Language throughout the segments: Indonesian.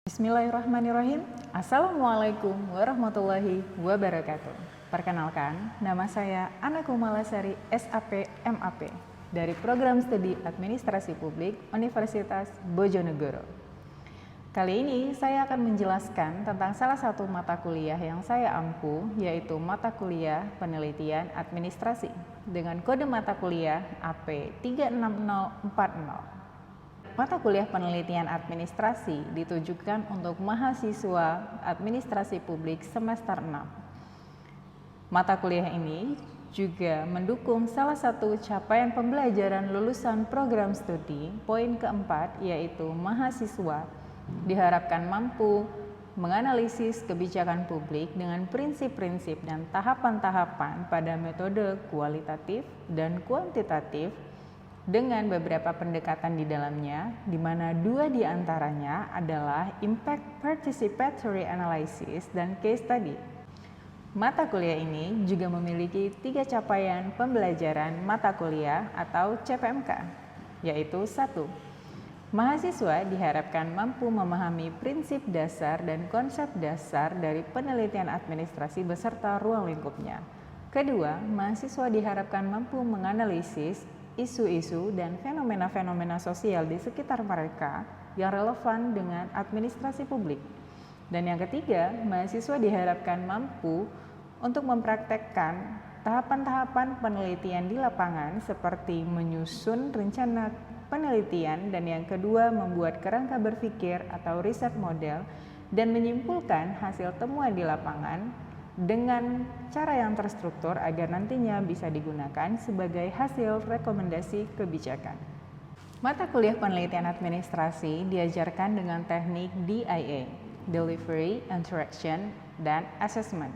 Bismillahirrahmanirrahim. Assalamualaikum warahmatullahi wabarakatuh. Perkenalkan, nama saya Ana Kumalasari SAP MAP dari Program Studi Administrasi Publik Universitas Bojonegoro. Kali ini saya akan menjelaskan tentang salah satu mata kuliah yang saya ampu, yaitu mata kuliah Penelitian Administrasi dengan kode mata kuliah AP 36040. Mata kuliah penelitian administrasi ditujukan untuk mahasiswa administrasi publik semester 6. Mata kuliah ini juga mendukung salah satu capaian pembelajaran lulusan program studi poin keempat, yaitu mahasiswa diharapkan mampu menganalisis kebijakan publik dengan prinsip-prinsip dan tahapan-tahapan pada metode kualitatif dan kuantitatif dengan beberapa pendekatan di dalamnya, di mana dua di antaranya adalah Impact Participatory Analysis dan Case Study. Mata kuliah ini juga memiliki 3 capaian pembelajaran mata kuliah atau CPMK, yaitu 1. Mahasiswa diharapkan mampu memahami prinsip dasar dan konsep dasar dari penelitian administrasi beserta ruang lingkupnya. Kedua, mahasiswa diharapkan mampu menganalisis isu-isu dan fenomena-fenomena sosial di sekitar mereka yang relevan dengan administrasi publik. Dan yang ketiga, mahasiswa diharapkan mampu untuk mempraktekkan tahapan-tahapan penelitian di lapangan seperti menyusun rencana penelitian, dan yang kedua membuat kerangka berpikir atau riset model dan menyimpulkan hasil temuan di lapangan dengan cara yang terstruktur agar nantinya bisa digunakan sebagai hasil rekomendasi kebijakan. Mata kuliah penelitian administrasi diajarkan dengan teknik DIA, Delivery, Interaction, dan Assessment.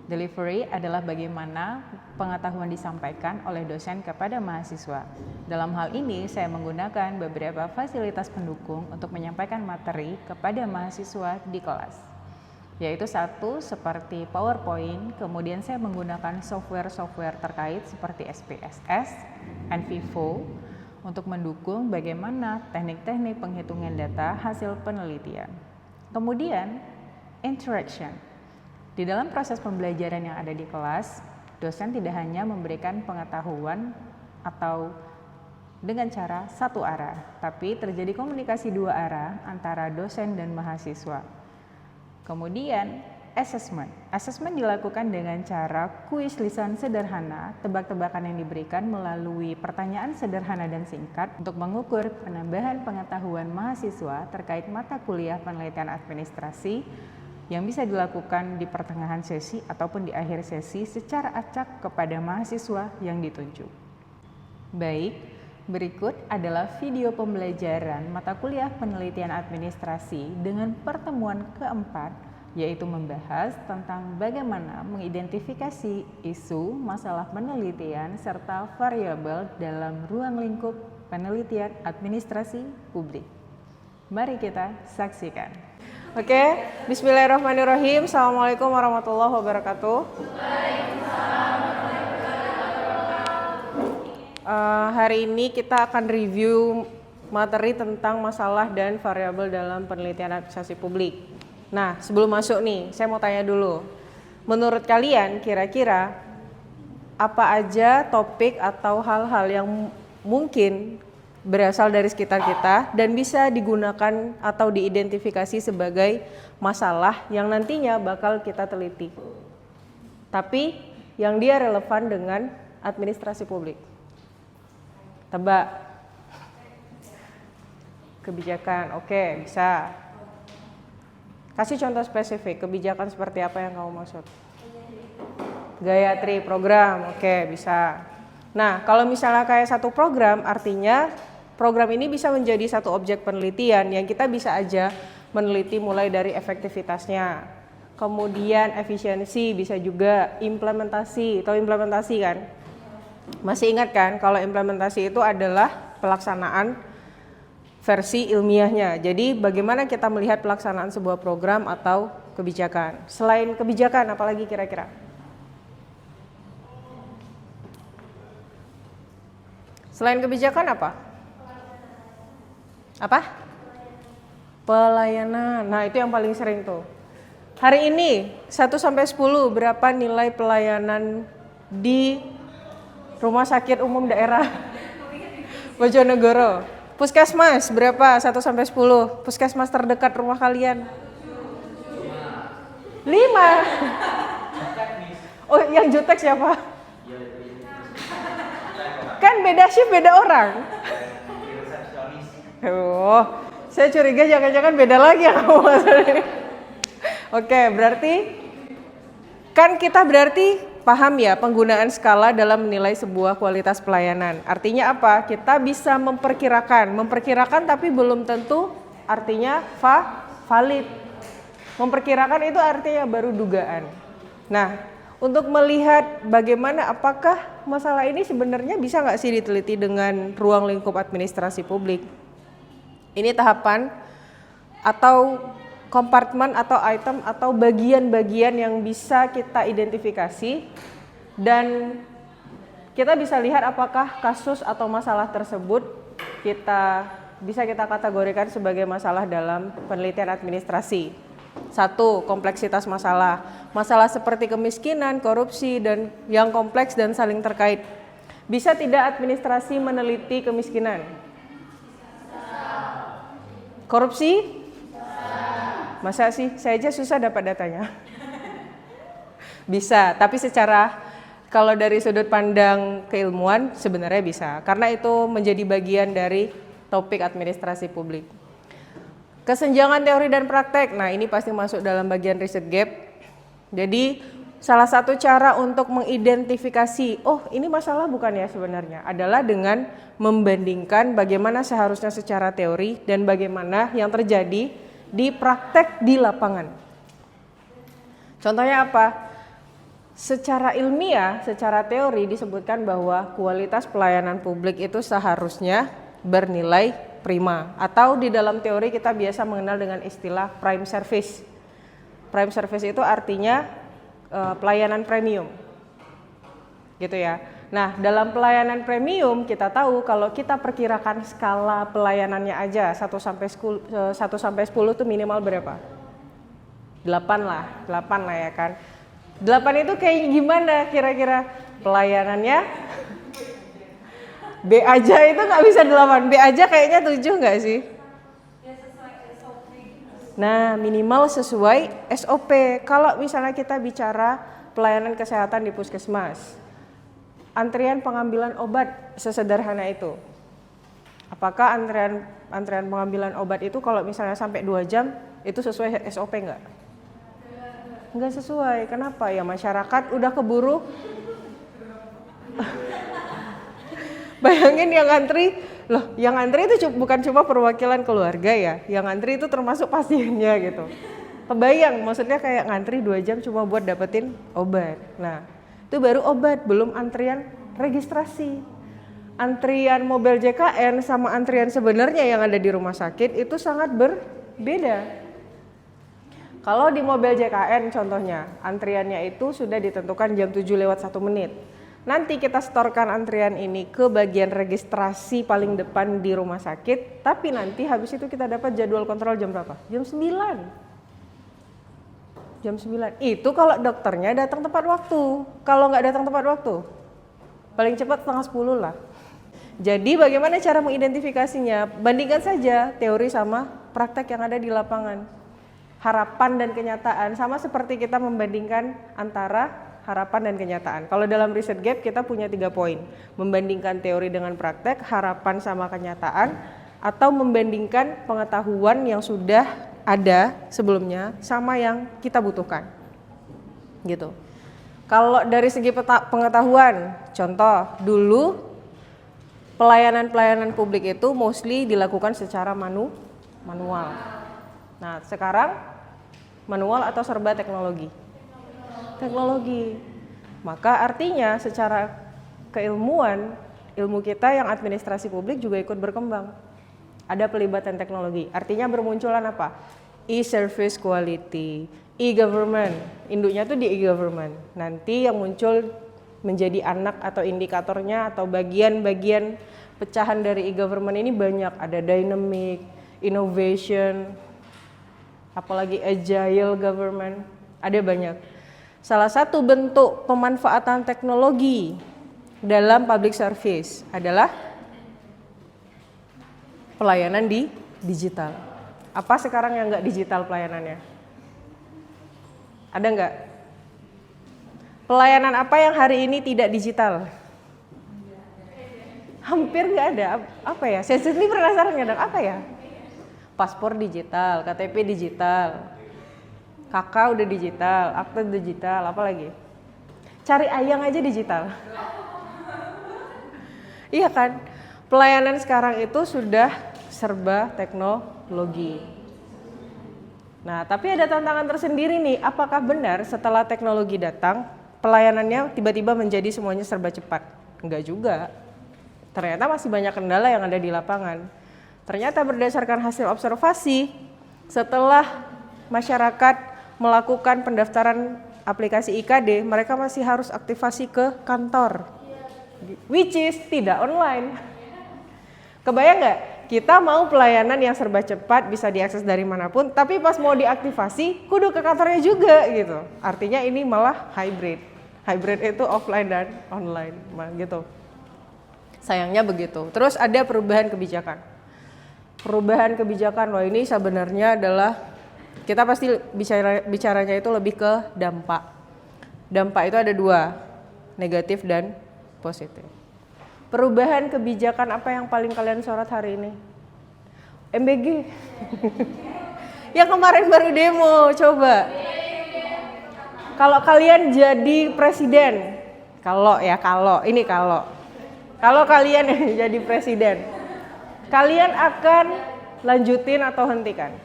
Delivery adalah bagaimana pengetahuan disampaikan oleh dosen kepada mahasiswa. Dalam hal ini, saya menggunakan beberapa fasilitas pendukung untuk menyampaikan materi kepada mahasiswa di kelas, yaitu 1 seperti PowerPoint, kemudian saya menggunakan software-software terkait seperti SPSS, NVivo untuk mendukung bagaimana teknik-teknik penghitungan data hasil penelitian. Kemudian interaction. Di dalam proses pembelajaran yang ada di kelas, dosen tidak hanya memberikan pengetahuan atau dengan cara satu arah, tapi terjadi komunikasi 2 arah antara dosen dan mahasiswa. Kemudian, assessment. Assessment dilakukan dengan cara kuis lisan sederhana, tebak-tebakan yang diberikan melalui pertanyaan sederhana dan singkat untuk mengukur penambahan pengetahuan mahasiswa terkait mata kuliah penelitian administrasi yang bisa dilakukan di pertengahan sesi ataupun di akhir sesi secara acak kepada mahasiswa yang ditunjuk. Baik, berikut adalah video pembelajaran mata kuliah penelitian administrasi dengan pertemuan keempat, yaitu membahas tentang bagaimana mengidentifikasi isu, masalah penelitian, serta variabel dalam ruang lingkup penelitian administrasi publik. Mari kita saksikan. Oke, bismillahirrahmanirrahim. Assalamualaikum warahmatullahi wabarakatuh. Hari ini kita akan review materi tentang masalah dan variabel dalam penelitian administrasi publik. Nah, sebelum masuk nih, saya mau tanya dulu. Menurut kalian, kira-kira apa aja topik atau hal-hal yang mungkin berasal dari sekitar kita dan bisa digunakan atau diidentifikasi sebagai masalah yang nantinya bakal kita teliti, tapi yang dia relevan dengan administrasi publik? Tebak. Kebijakan, oke, bisa. Kasih contoh spesifik, kebijakan seperti apa yang kamu maksud? Gayatri, program, oke, bisa. Nah, kalau misalnya kayak satu program, artinya program ini bisa menjadi satu objek penelitian yang kita bisa aja meneliti mulai dari efektivitasnya, kemudian efisiensi, bisa juga implementasi. Tahu implementasi kan? Masih ingat kan kalau implementasi itu adalah pelaksanaan versi ilmiahnya. Jadi bagaimana kita melihat pelaksanaan sebuah program atau kebijakan. Selain kebijakan, apalagi kira-kira? Selain kebijakan apa? Apa? Pelayanan. Nah, itu yang paling sering tuh. Hari ini 1 sampai 10 berapa nilai pelayanan di Rumah Sakit Umum Daerah Bojonegoro? Puskesmas berapa? 1 sampai 10. Puskesmas terdekat rumah kalian. 5. Oh, yang jutek siapa? Kan beda shift, beda orang. Oh, saya curiga jangan-jangan beda lagi yang kamu maksudnya. Oke, berarti kan kita paham ya penggunaan skala dalam menilai sebuah kualitas pelayanan. Artinya apa? Kita bisa memperkirakan tapi belum tentu artinya valid. Memperkirakan itu artinya baru dugaan. Nah, untuk melihat bagaimana apakah masalah ini sebenarnya bisa nggak sih diteliti dengan ruang lingkup administrasi publik. Ini tahapan atau kompartemen atau item atau bagian-bagian yang bisa kita identifikasi dan kita bisa lihat apakah kasus atau masalah tersebut bisa kita kategorikan sebagai masalah dalam penelitian administrasi. 1. Kompleksitas masalah. Masalah seperti kemiskinan, korupsi, dan yang kompleks dan saling terkait. Bisa tidak administrasi meneliti kemiskinan? Korupsi? Masa sih? Saya aja susah dapat datanya. Bisa, tapi kalau dari sudut pandang keilmuan sebenarnya bisa. Karena itu menjadi bagian dari topik administrasi publik. Kesenjangan teori dan praktek, nah ini pasti masuk dalam bagian riset gap. Jadi salah satu cara untuk mengidentifikasi, oh ini masalah bukan ya sebenarnya, adalah dengan membandingkan bagaimana seharusnya secara teori dan bagaimana yang terjadi di praktek di lapangan. Contohnya apa? Secara ilmiah, secara teori disebutkan bahwa kualitas pelayanan publik itu seharusnya bernilai prima, atau di dalam teori kita biasa mengenal dengan istilah prime service. Prime service itu artinya pelayanan premium, gitu ya. Nah, dalam pelayanan premium kita tahu kalau kita perkirakan skala pelayanannya aja 1 sampai 10 itu minimal berapa? 8 lah ya kan. 8 itu kayak gimana kira-kira pelayanannya? B aja itu nggak bisa 8, B aja kayaknya 7 nggak sih? Nah, minimal sesuai SOP. Kalau misalnya kita bicara pelayanan kesehatan di puskesmas, antrian pengambilan obat sesederhana itu. Apakah antrian pengambilan obat itu kalau misalnya sampai 2 jam itu sesuai SOP nggak? Nggak sesuai. Kenapa? Ya masyarakat udah keburu. Bayangin yang antri itu bukan cuma perwakilan keluarga ya, yang antri itu termasuk pasiennya gitu. Kebayang, maksudnya kayak ngantri 2 jam cuma buat dapetin obat. Nah, itu baru obat, belum antrian registrasi. Antrian mobil JKN sama antrian sebenarnya yang ada di rumah sakit itu sangat berbeda. Kalau di mobil JKN contohnya, antriannya itu sudah ditentukan jam 7 lewat 1 menit. Nanti kita setorkan antrian ini ke bagian registrasi paling depan di rumah sakit, tapi nanti habis itu kita dapat jadwal kontrol jam berapa? Jam 9. Jam 9. Itu kalau dokternya datang tepat waktu. Kalau nggak datang tepat waktu, paling cepat setengah 10 lah. Jadi bagaimana cara mengidentifikasinya? Bandingkan saja teori sama praktek yang ada di lapangan. Harapan dan kenyataan, sama seperti kita membandingkan antara harapan dan kenyataan. Kalau dalam riset gap kita punya 3 poin. Membandingkan teori dengan praktek, harapan sama kenyataan, atau membandingkan pengetahuan yang sudah ada sebelumnya sama yang kita butuhkan. Gitu. Kalau dari segi pengetahuan, contoh dulu pelayanan publik itu mostly dilakukan secara manual. Nah, sekarang manual atau serba teknologi? Teknologi. Maka artinya secara keilmuan, ilmu kita yang administrasi publik juga ikut berkembang. Ada pelibatan teknologi. Artinya bermunculan apa? E-service quality, e-government. Induknya tuh di e-government. Nanti yang muncul menjadi anak atau indikatornya atau bagian-bagian pecahan dari e-government ini banyak. Ada dynamic, innovation, apalagi agile government, ada banyak. Salah satu bentuk pemanfaatan teknologi dalam public service adalah pelayanan di digital. Apa sekarang yang nggak digital pelayanannya? Ada nggak? Pelayanan apa yang hari ini tidak digital? Hampir nggak ada. Apa ya? Saya sendiri penasaran kadang apa ya? Paspor digital, KTP digital, KK udah digital, akte digital, apa lagi? Cari ayang aja digital. Iya kan? Pelayanan sekarang itu sudah serba teknologi. Nah, tapi ada tantangan tersendiri nih. Apakah benar setelah teknologi datang, pelayanannya tiba-tiba menjadi semuanya serba cepat? Enggak juga. Ternyata masih banyak kendala yang ada di lapangan. Ternyata berdasarkan hasil observasi, setelah masyarakat melakukan pendaftaran aplikasi IKD, mereka masih harus aktivasi ke kantor, which is tidak online. Kebayang nggak? Kita mau pelayanan yang serba cepat, bisa diakses dari manapun, tapi pas mau diaktifasi, kudu ke kantornya juga gitu. Artinya ini malah hybrid. Hybrid itu offline dan online, gitu. Sayangnya begitu. Terus ada perubahan kebijakan. Perubahan kebijakan, wah ini sebenarnya adalah kita pasti bicaranya itu lebih ke dampak. Dampak itu ada dua, negatif dan positif. Perubahan kebijakan apa yang paling kalian sorot hari ini? MBG. Yang kemarin baru demo, coba. Kalau kalian jadi presiden, kalau kalian jadi presiden, kalian akan lanjutin atau hentikan?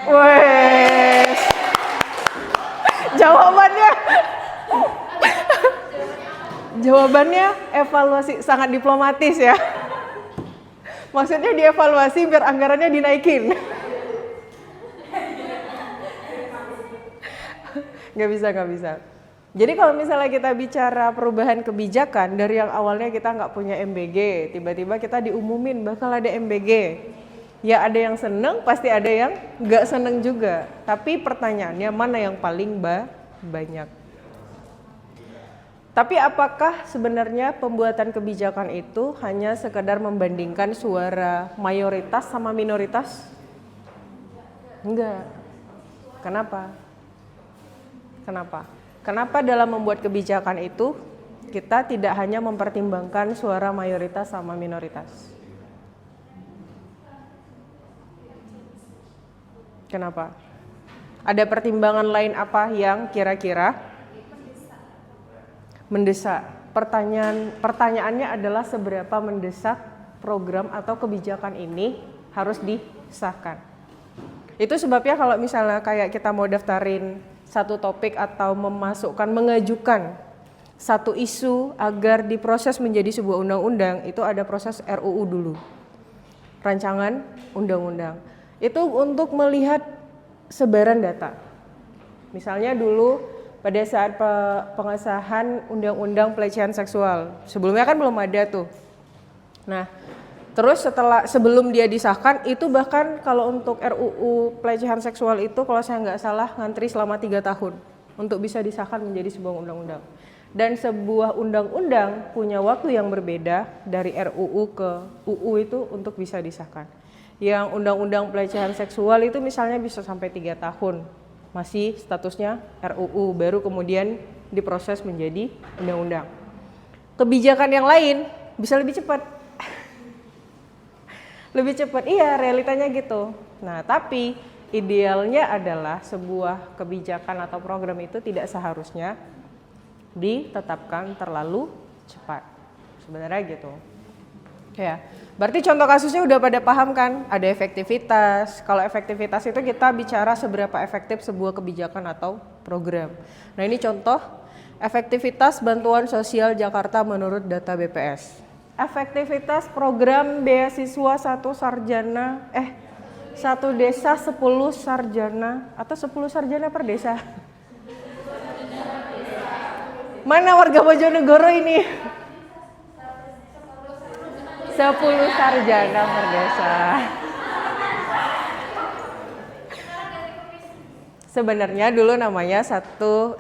Wes. Jawabannya evaluasi, sangat diplomatis ya. Maksudnya dievaluasi biar anggarannya dinaikin. Nggak bisa. Jadi kalau misalnya kita bicara perubahan kebijakan, dari yang awalnya kita nggak punya MBG, tiba-tiba kita diumumin bakal ada MBG. Ya ada yang seneng, pasti ada yang nggak seneng juga. Tapi pertanyaannya mana yang paling banyak? Tapi apakah sebenarnya pembuatan kebijakan itu hanya sekedar membandingkan suara mayoritas sama minoritas? Enggak. Kenapa? Kenapa dalam membuat kebijakan itu kita tidak hanya mempertimbangkan suara mayoritas sama minoritas? Kenapa? Ada pertimbangan lain apa yang kira-kira mendesak? Pertanyaannya adalah seberapa mendesak program atau kebijakan ini harus disahkan. Itu sebabnya kalau misalnya kayak kita mau daftarin satu topik atau mengajukan satu isu agar diproses menjadi sebuah undang-undang, itu ada proses RUU dulu, rancangan undang-undang. Itu untuk melihat sebaran data. Misalnya dulu pada saat pengesahan undang-undang pelecehan seksual, sebelumnya kan belum ada tuh. Nah, terus sebelum dia disahkan, itu bahkan kalau untuk RUU pelecehan seksual itu kalau saya nggak salah ngantri selama 3 tahun untuk bisa disahkan menjadi sebuah undang-undang. Dan sebuah undang-undang punya waktu yang berbeda dari RUU ke UU itu untuk bisa disahkan. Yang undang-undang pelecehan seksual itu misalnya bisa sampai 3 tahun, masih statusnya RUU, baru kemudian diproses menjadi undang-undang. Kebijakan yang lain bisa lebih cepat. Lebih cepat, iya realitanya gitu. Nah tapi idealnya adalah sebuah kebijakan atau program itu tidak seharusnya ditetapkan terlalu cepat. Sebenarnya gitu. Ya, berarti contoh kasusnya udah pada paham kan? Ada efektivitas. Kalau efektivitas itu kita bicara seberapa efektif sebuah kebijakan atau program. Nah ini contoh efektivitas bantuan sosial Jakarta menurut data BPS. Efektivitas program beasiswa satu desa 10 sarjana atau 10 sarjana per desa. Mana warga Bojonegoro ini? 10 sarjana per desa. Sebenarnya dulu namanya satu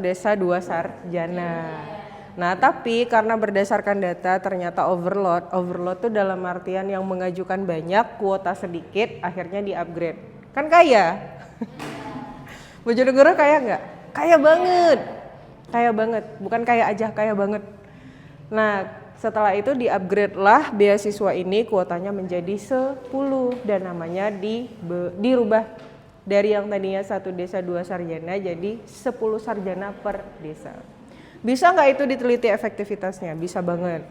desa 2 sarjana. Nah, tapi karena berdasarkan data ternyata overload. Overload tuh dalam artian yang mengajukan banyak, kuota sedikit, akhirnya di-upgrade. Kan kaya. Bojonegoro kaya nggak? Kaya banget. Kaya banget, bukan kaya aja, kaya banget. Nah, setelah itu di-upgrade lah beasiswa ini kuotanya menjadi 10 dan namanya dirubah dari yang tadinya 1 desa 2 sarjana jadi 10 sarjana per desa. Bisa nggak itu diteliti efektivitasnya? Bisa banget.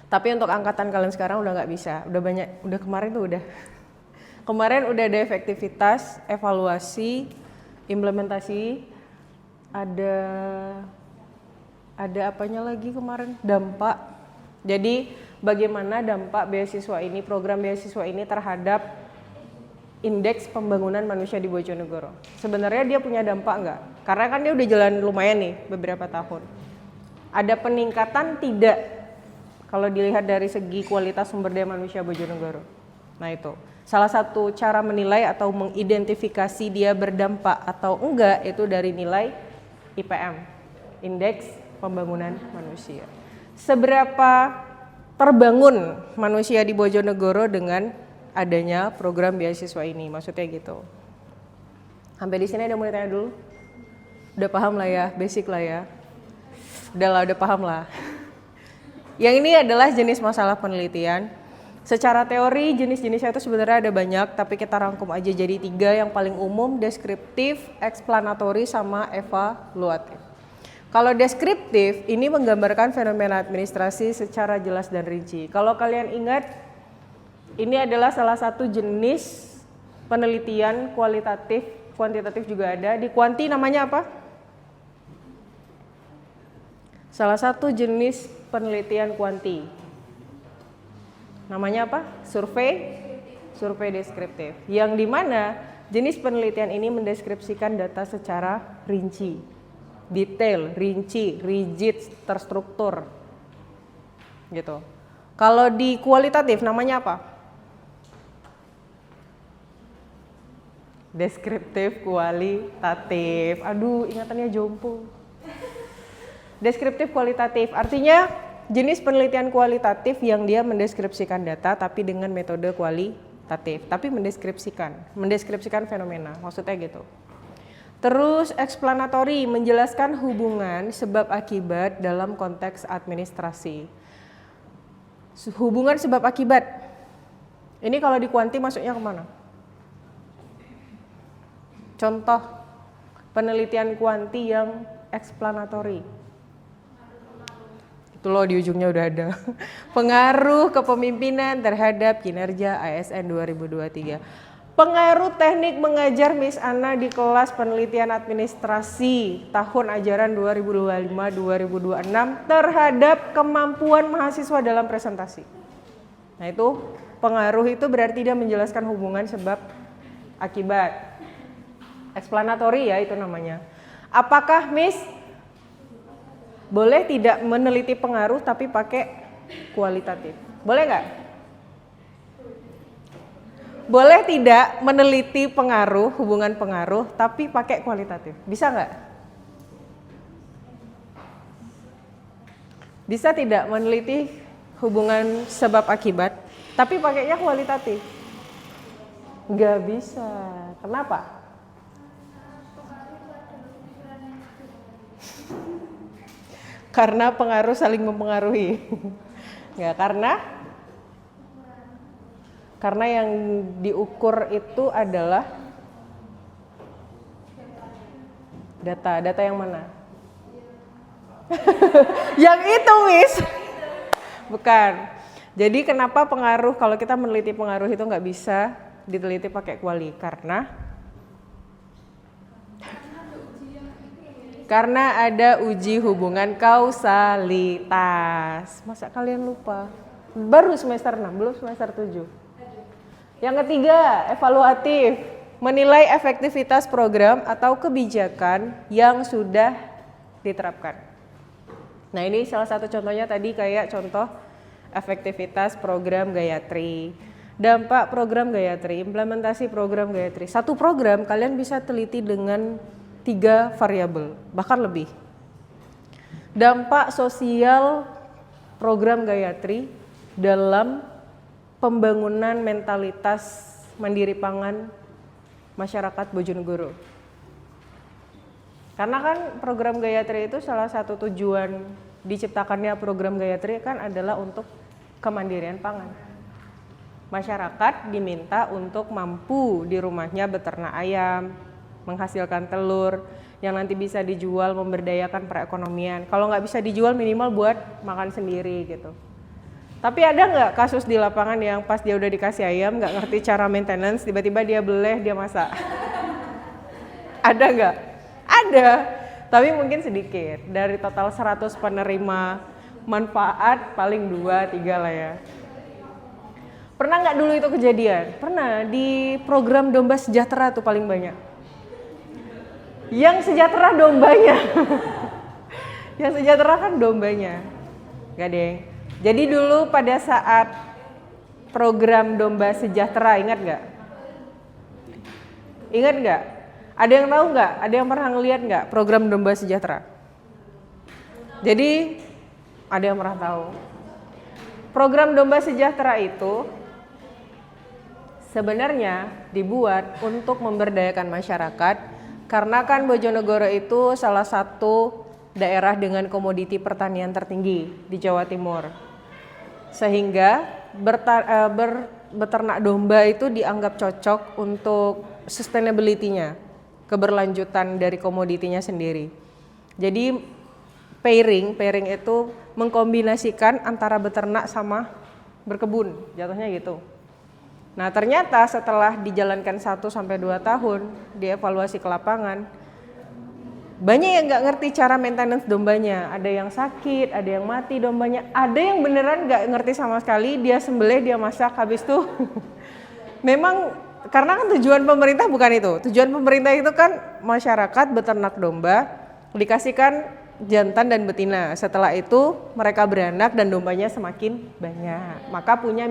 Tapi untuk angkatan kalian sekarang udah nggak bisa. Udah banyak, udah kemarin tuh udah. Kemarin udah ada efektivitas, evaluasi, implementasi, ada apanya lagi kemarin? Dampak. Jadi bagaimana dampak beasiswa ini, program beasiswa ini terhadap indeks pembangunan manusia di Bojonegoro. Sebenarnya dia punya dampak nggak? Karena kan dia udah jalan lumayan nih beberapa tahun. Ada peningkatan tidak? Kalau dilihat dari segi kualitas sumber daya manusia Bojonegoro. Nah itu, salah satu cara menilai atau mengidentifikasi dia berdampak atau enggak itu dari nilai IPM, indeks pembangunan manusia. Seberapa terbangun manusia di Bojonegoro dengan adanya program beasiswa ini, maksudnya gitu. Sampai di sini ada mau tanya dulu? Udah paham lah ya, basic lah ya. Udah paham lah. Yang ini adalah jenis masalah penelitian. Secara teori jenis-jenisnya itu sebenarnya ada banyak, tapi kita rangkum aja jadi 3 yang paling umum, deskriptif, eksplanatory, sama evaluatif. Kalau deskriptif ini menggambarkan fenomena administrasi secara jelas dan rinci. Kalau kalian ingat, ini adalah salah satu jenis penelitian kualitatif, kuantitatif juga ada. Di kuanti namanya apa? Salah satu jenis penelitian kuanti. Namanya apa? Survei deskriptif. Yang dimana jenis penelitian ini mendeskripsikan data secara rinci, detail, rinci, rigid, terstruktur. Gitu. Kalau di kualitatif namanya apa? Deskriptif kualitatif. Aduh, ingatannya jompo. Deskriptif kualitatif artinya jenis penelitian kualitatif yang dia mendeskripsikan data tapi dengan metode kualitatif, tapi mendeskripsikan fenomena, maksudnya gitu. Terus explanatory, menjelaskan hubungan sebab akibat dalam konteks administrasi. Hubungan sebab akibat. Ini kalau di kuanti masuknya kemana? Contoh penelitian kuanti yang explanatory. Itu loh di ujungnya udah ada. Pengaruh kepemimpinan terhadap kinerja ASN 2023. Pengaruh teknik mengajar Miss Ana di kelas penelitian administrasi tahun ajaran 2025-2026 terhadap kemampuan mahasiswa dalam presentasi. Nah itu pengaruh itu berarti dia menjelaskan hubungan sebab akibat. Explanatory ya itu namanya. Apakah Miss boleh tidak meneliti pengaruh tapi pakai kualitatif? Boleh nggak? Boleh tidak meneliti pengaruh, hubungan pengaruh tapi pakai kualitatif? Bisa nggak? Bisa tidak meneliti hubungan sebab akibat tapi pakainya kualitatif? Nggak bisa. Kenapa? Karena pengaruh saling mempengaruhi. Ya, karena yang diukur itu adalah data yang mana? Yang itu, Miss. Bukan. Jadi kenapa pengaruh, kalau kita meneliti pengaruh itu nggak bisa diteliti pakai kuali? Karena ada uji hubungan kausalitas. Masa kalian lupa? Baru semester 6, belum semester 7. Yang ketiga, evaluatif. Menilai efektivitas program atau kebijakan yang sudah diterapkan. Nah ini salah satu contohnya tadi kayak contoh efektivitas program Gayatri. Dampak program Gayatri, implementasi program Gayatri. Satu program kalian bisa teliti dengan 3 variabel, bahkan lebih. Dampak sosial program Gayatri dalam pembangunan mentalitas mandiri pangan masyarakat Bojonegoro. Karena kan program Gayatri itu salah satu tujuan diciptakannya program Gayatri kan adalah untuk kemandirian pangan. Masyarakat diminta untuk mampu di rumahnya beternak ayam, menghasilkan telur yang nanti bisa dijual, memberdayakan perekonomian. Kalau nggak bisa dijual minimal buat makan sendiri gitu. Tapi ada nggak kasus di lapangan yang pas dia udah dikasih ayam nggak ngerti cara maintenance, tiba-tiba dia beleh, dia masak? Ada nggak? Ada, tapi mungkin sedikit. Dari total 100 penerima manfaat paling 2-3 lah ya. Pernah nggak dulu itu kejadian? Pernah, di program Domba Sejahtera tuh paling banyak. Yang sejahtera dombanya. Yang sejahtera kan dombanya. Gak deng. Jadi dulu pada saat program Domba Sejahtera, ingat nggak? Ingat nggak? Ada yang tahu nggak? Ada yang pernah ngeliat nggak program Domba Sejahtera? Jadi ada yang pernah tahu. Program Domba Sejahtera itu sebenarnya dibuat untuk memberdayakan masyarakat karena kan Bojonegoro itu salah satu daerah dengan komoditi pertanian tertinggi di Jawa Timur. Sehingga beternak domba itu dianggap cocok untuk sustainability-nya, keberlanjutan dari komoditinya sendiri. Jadi pairing itu mengkombinasikan antara beternak sama berkebun, jatuhnya gitu. Nah ternyata setelah dijalankan 1-2 tahun, dievaluasi ke lapangan, banyak yang nggak ngerti cara maintenance dombanya. Ada yang sakit, ada yang mati dombanya, ada yang beneran nggak ngerti sama sekali, dia sembelih, dia masak, habis itu memang karena kan tujuan pemerintah bukan itu. Tujuan pemerintah itu kan masyarakat beternak domba, dikasihkan jantan dan betina. Setelah itu mereka beranak dan dombanya semakin banyak. Maka punya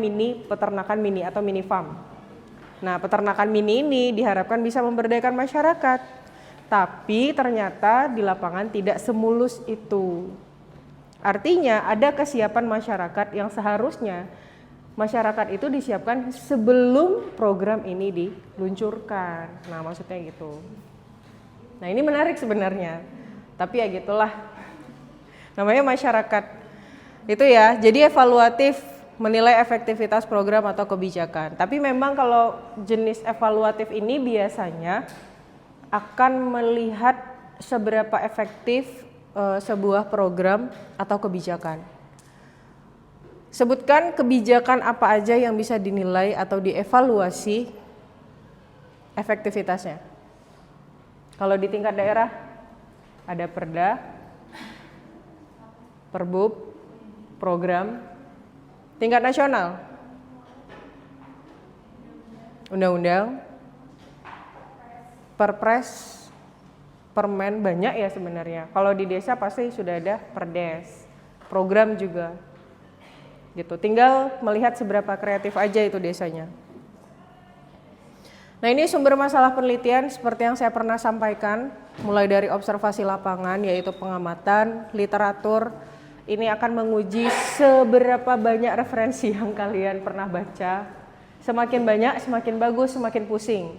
peternakan mini atau mini farm. Nah, peternakan mini ini diharapkan bisa memberdayakan masyarakat. Tapi ternyata di lapangan tidak semulus itu. Artinya ada kesiapan masyarakat yang seharusnya masyarakat itu disiapkan sebelum program ini diluncurkan. Nah, maksudnya gitu. Nah, ini menarik sebenarnya. Tapi ya gitulah, namanya masyarakat itu ya. Jadi evaluatif menilai efektivitas program atau kebijakan. Tapi memang kalau jenis evaluatif ini biasanya akan melihat seberapa efektif sebuah program atau kebijakan. Sebutkan kebijakan apa aja yang bisa dinilai atau dievaluasi efektivitasnya. Kalau di tingkat daerah ada perda, perbub, program. Tingkat nasional, undang-undang, perpres, permen, banyak ya sebenarnya. Kalau di desa pasti sudah ada perdes, program juga gitu. Tinggal melihat seberapa kreatif aja itu desanya. Nah, ini sumber masalah penelitian seperti yang saya pernah sampaikan, mulai dari observasi lapangan yaitu pengamatan, literatur. Ini akan menguji seberapa banyak referensi yang kalian pernah baca. Semakin banyak, semakin bagus, semakin pusing.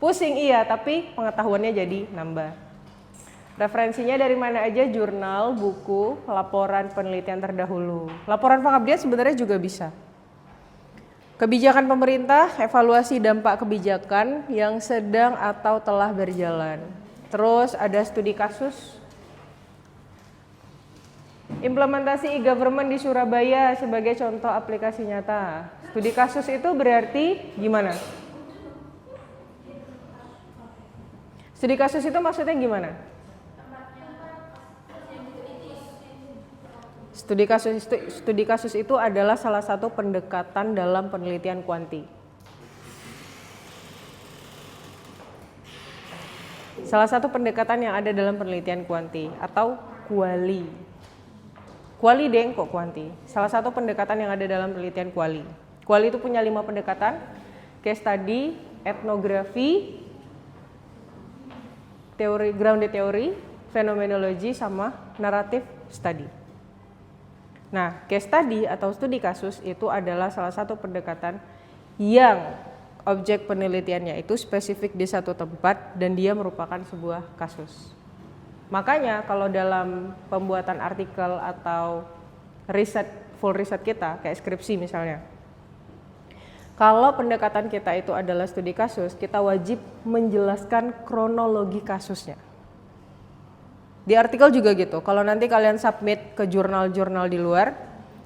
Pusing iya, tapi pengetahuannya jadi nambah. Referensinya dari mana aja? Jurnal, buku, laporan penelitian terdahulu. Laporan pengabdian sebenarnya juga bisa. Kebijakan pemerintah, evaluasi dampak kebijakan yang sedang atau telah berjalan. Terus ada studi kasus. Implementasi e-government di Surabaya sebagai contoh aplikasi nyata. Studi kasus itu berarti gimana? Studi kasus itu maksudnya gimana? Studi kasus itu adalah salah satu pendekatan dalam penelitian kuanti. Salah satu pendekatan yang ada dalam penelitian kuanti atau kuali. Quali Dengko Quanti, salah satu pendekatan yang ada dalam penelitian Quali. Quali itu punya 5 pendekatan, case study, etnografi, teori grounded teori, fenomenologi, sama narrative study. Nah, case study atau studi kasus itu adalah salah satu pendekatan yang objek penelitiannya itu spesifik di satu tempat dan dia merupakan sebuah kasus. Makanya kalau dalam pembuatan artikel atau riset, full riset kita, kayak skripsi misalnya, kalau pendekatan kita itu adalah studi kasus, kita wajib menjelaskan kronologi kasusnya. Di artikel juga gitu, kalau nanti kalian submit ke jurnal-jurnal di luar,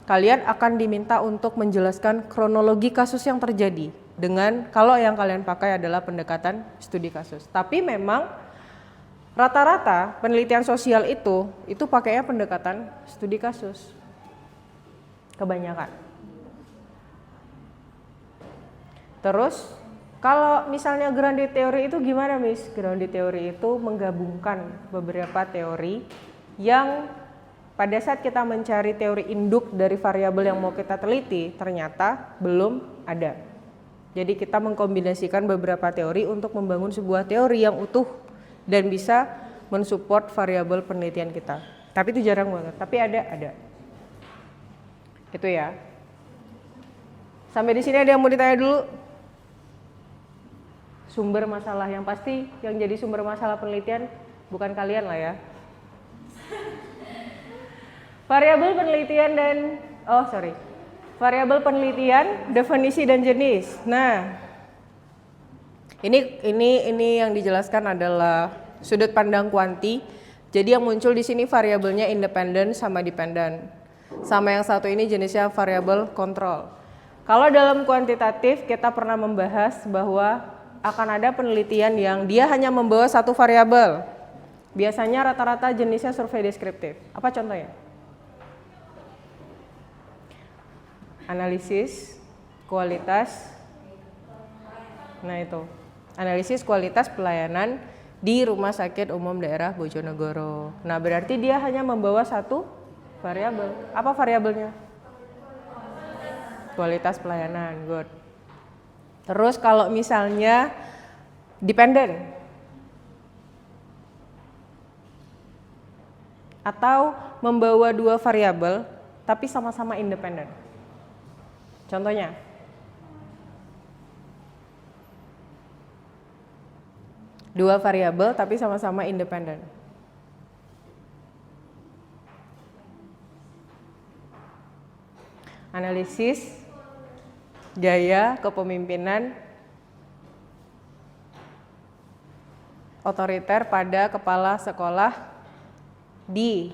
kalian akan diminta untuk menjelaskan kronologi kasus yang terjadi dengan kalau yang kalian pakai adalah pendekatan studi kasus. Tapi memang rata-rata penelitian sosial itu pakainya pendekatan studi kasus. Kebanyakan. Terus kalau misalnya grounded teori itu gimana, Miss? Grounded teori itu menggabungkan beberapa teori yang pada saat kita mencari teori induk dari variabel yang mau kita teliti ternyata belum ada. Jadi kita mengkombinasikan beberapa teori untuk membangun sebuah teori yang utuh dan bisa mensupport variabel penelitian kita. Tapi itu jarang banget, tapi ada. Itu ya. Sampai di sini ada yang mau ditanya dulu? Sumber masalah yang pasti yang jadi sumber masalah penelitian bukan kalian lah ya. Variabel penelitian dan variabel penelitian, definisi dan jenis. Nah, Ini yang dijelaskan adalah sudut pandang kuanti. Jadi yang muncul di sini variabelnya independen sama dependen. Sama yang satu ini jenisnya variabel kontrol. Kalau dalam kuantitatif kita pernah membahas bahwa akan ada penelitian yang dia hanya membawa satu variabel. Biasanya rata-rata jenisnya survei deskriptif. Apa contohnya? Analisis kualitas. Nah itu. Analisis kualitas pelayanan di Rumah Sakit Umum Daerah Bojonegoro. Nah, berarti dia hanya membawa satu variabel. Apa variabelnya? Kualitas pelayanan. Good. Terus kalau misalnya dependen atau membawa dua variabel tapi sama-sama independen. Contohnya, dua variabel tapi sama-sama independen. Analisis gaya kepemimpinan otoriter pada kepala sekolah di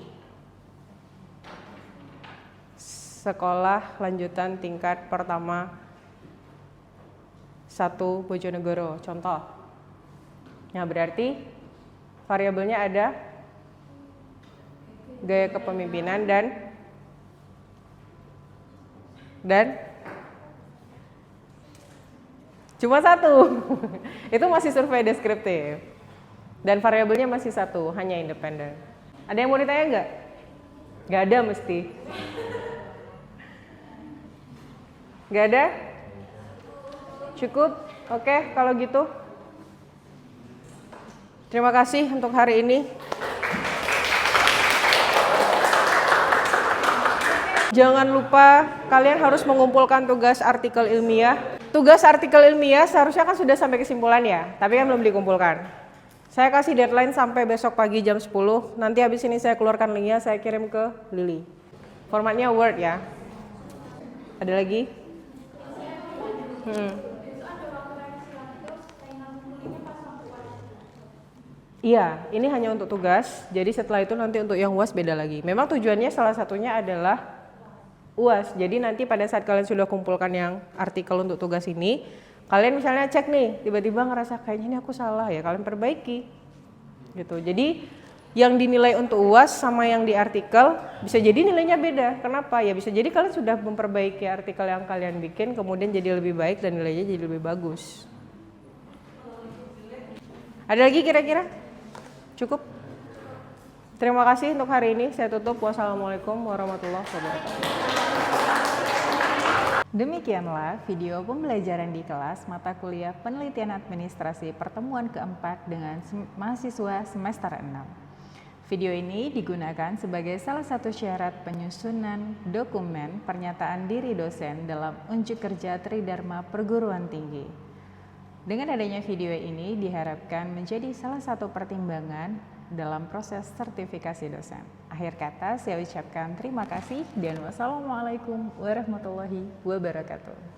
sekolah lanjutan tingkat pertama 1 Bojonegoro, contoh. Nah, berarti variabelnya ada gaya kepemimpinan dan cuma satu. Itu masih survei deskriptif. Dan variabelnya masih satu, hanya independen. Ada yang mau ditanya nggak? Nggak ada mesti. Nggak ada? Cukup? Oke, kalau gitu. Terima kasih untuk hari ini. Jangan lupa kalian harus mengumpulkan tugas artikel ilmiah. Tugas artikel ilmiah seharusnya kan sudah sampai kesimpulan ya, tapi kan belum dikumpulkan. Saya kasih deadline sampai besok pagi jam 10. Nanti habis ini saya keluarkan linknya, saya kirim ke Lily. Formatnya Word ya. Ada lagi? Iya, ini hanya untuk tugas. Jadi setelah itu nanti untuk yang UAS beda lagi. Memang tujuannya salah satunya adalah UAS. Jadi nanti pada saat kalian sudah kumpulkan yang artikel untuk tugas ini, kalian misalnya cek nih, tiba-tiba ngerasa kayaknya ini aku salah ya, kalian perbaiki. Gitu. Jadi yang dinilai untuk UAS sama yang di artikel bisa jadi nilainya beda. Kenapa? Ya bisa jadi kalian sudah memperbaiki artikel yang kalian bikin, kemudian jadi lebih baik dan nilainya jadi lebih bagus. Ada lagi kira-kira? Cukup? Terima kasih untuk hari ini. Saya tutup. Wassalamualaikum warahmatullahi wabarakatuh. Demikianlah video pembelajaran di kelas mata kuliah Penelitian Administrasi pertemuan keempat dengan mahasiswa semester 6. Video ini digunakan sebagai salah satu syarat penyusunan dokumen pernyataan diri dosen dalam unjuk kerja Tridharma Perguruan Tinggi. Dengan adanya video ini diharapkan menjadi salah satu pertimbangan dalam proses sertifikasi dosen. Akhir kata saya ucapkan terima kasih dan wassalamualaikum warahmatullahi wabarakatuh.